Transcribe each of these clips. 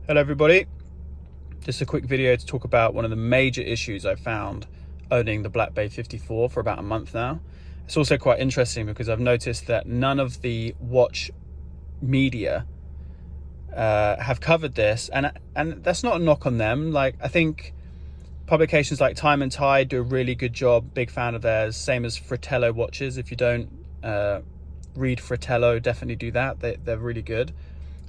Hello everybody, just a quick video to talk about one of the major issues I found owning the Black Bay 54 for about a month now. It's also quite interesting because I've noticed that none of the watch media have covered this, and that's not a knock on them. Like, I think publications like Time and Tide do a really good job, big fan of theirs, same as Fratello watches. If you don't read Fratello, definitely do that. They're really good.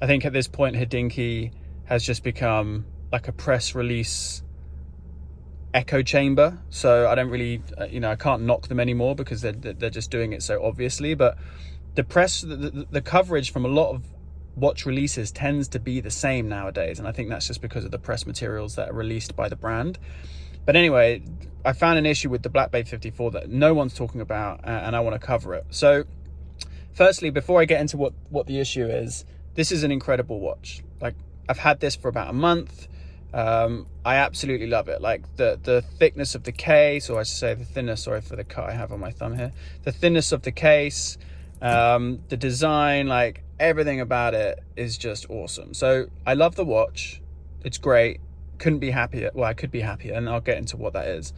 I think at this point Hodinkee has just become like a press release echo chamber, so I don't really I can't knock them anymore because they're just doing it so obviously. But the press, the coverage from a lot of watch releases tends to be the same nowadays, and I think that's just because of the press materials that are released by the brand. But anyway, I found an issue with the Black Bay 54 that no one's talking about, and I want to cover it. So firstly, before I get into what the issue is, this is an incredible watch. Like, I've had this for about a month. I absolutely love it. Like the thickness of the case, or I should say the thinness, sorry for the cut I have on my thumb here. The thinness of the case, the design, like everything about it is just awesome. So I love the watch. It's great. Couldn't be happier. Well, I could be happier, and I'll get into what that is.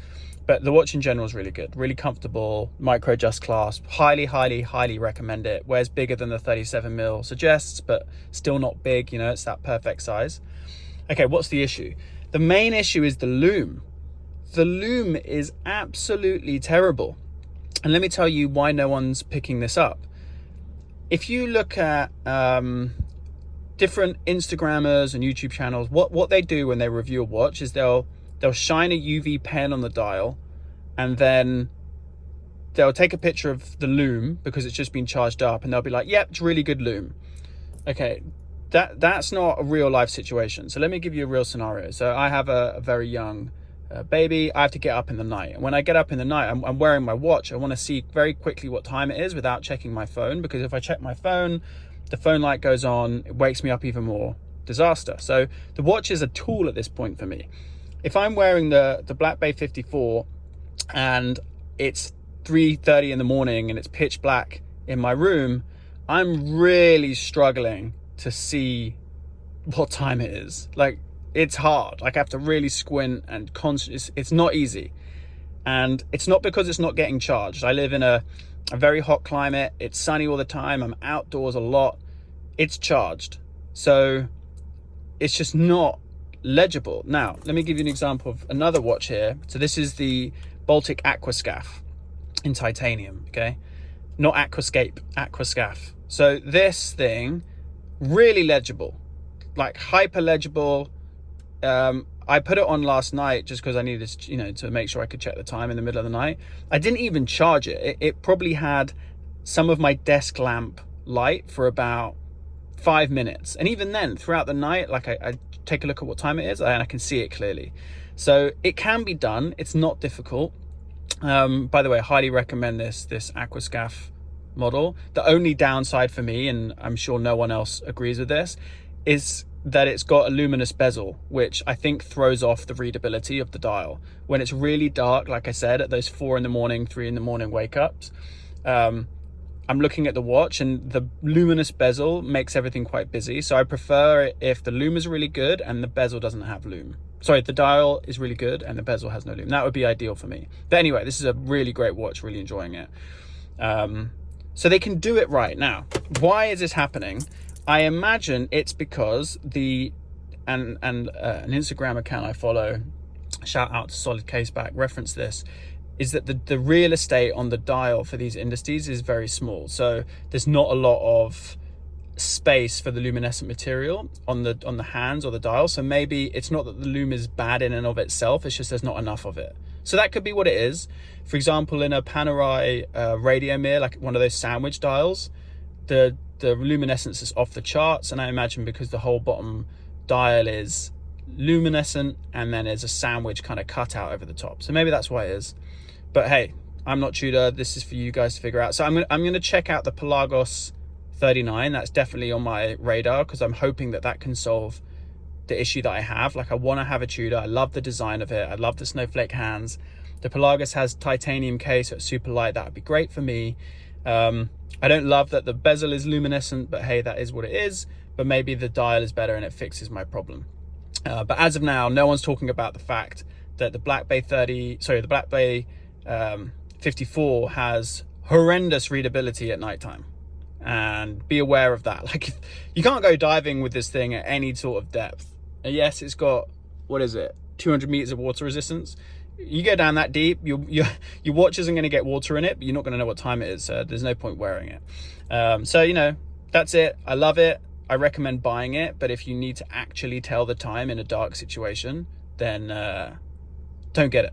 But the watch in general is really good, really comfortable, micro adjust clasp. Highly recommend it. Wears bigger than the 37mm suggests, but still not big, it's that perfect size. Okay, what's the issue? The main issue is the loom. The loom is absolutely terrible. And let me tell you why no one's picking this up. If you look at different Instagrammers and YouTube channels, what they do when they review a watch is they'll shine a UV pen on the dial, and then they'll take a picture of the loom because it's just been charged up, and they'll be like, yep, it's really good loom. Okay, that's not a real life situation. So let me give you a real scenario. So I have a very young baby. I have to get up in the night, and when I get up in the night, I'm wearing my watch. I want to see very quickly what time it is without checking my phone, because if I check my phone, the phone light goes on, it wakes me up even more. Disaster. So the watch is a tool at this point for me. If I'm wearing the Black Bay 54 and it's 3:30 in the morning and it's pitch black in my room, I'm really struggling to see what time it is. Like, it's hard. Like, I have to really squint and it's not easy. And it's not because it's not getting charged. I live in a very hot climate. It's sunny all the time. I'm outdoors a lot. It's charged. So it's just not legible. Now, let me give you an example of another watch here. So this is the Baltic Aquascaphe in titanium, okay? Not Aquascape, Aquascaphe. So this thing, really legible, like hyper legible. I put it on last night just because I needed to make sure I could check the time in the middle of the night. I didn't even charge it. It probably had some of my desk lamp light for about 5 minutes, and even then throughout the night, like I take a look at what time it is and I can see it clearly. So it can be done. It's not difficult. By the way, I highly recommend this Aquascaphe model. The only downside for me, and I'm sure no one else agrees with this, is that it's got a luminous bezel, which I think throws off the readability of the dial when it's really dark. Like I said, at those 4 in the morning, 3 in the morning wake ups, I'm looking at the watch and the luminous bezel makes everything quite busy. So I prefer it if the loom is really good and the bezel doesn't have loom. Sorry, the dial is really good and the bezel has no loom. That would be ideal for me. But anyway, this is a really great watch, really enjoying it. So they can do it right. Now, why is this happening? I imagine it's because an Instagram account I follow, shout out to Solid Caseback, reference this, is that the real estate on the dial for these indices is very small. So there's not a lot of space for the luminescent material on the hands or the dial. So maybe it's not that the loom is bad in and of itself, it's just there's not enough of it. So that could be what it is. For example, in a Panerai radio mirror, like one of those sandwich dials, the luminescence is off the charts, and I imagine because the whole bottom dial is luminescent and then there's a sandwich kind of cut out over the top. So maybe that's why it is. But hey, I'm not Tudor. This is for you guys to figure out. So I'm going to check out the Pelagos 39. That's definitely on my radar because I'm hoping that can solve the issue that I have. Like, I want to have a Tudor. I love the design of it. I love the snowflake hands. The Pelagos has titanium case, so it's super light. That would be great for me. I don't love that the bezel is luminescent, but hey, that is what it is. but maybe the dial is better and it fixes my problem. But as of now, no one's talking about the fact that the Black Bay 54 has horrendous readability at nighttime. And be aware of that. Like, you can't go diving with this thing at any sort of depth. And yes, it's got, what is it, 200 meters of water resistance. You go down that deep, your watch isn't going to get water in it, but you're not going to know what time it is, so there's no point wearing it. So, you know, that's it. I love it. I recommend buying it, but if you need to actually tell the time in a dark situation, then don't get it.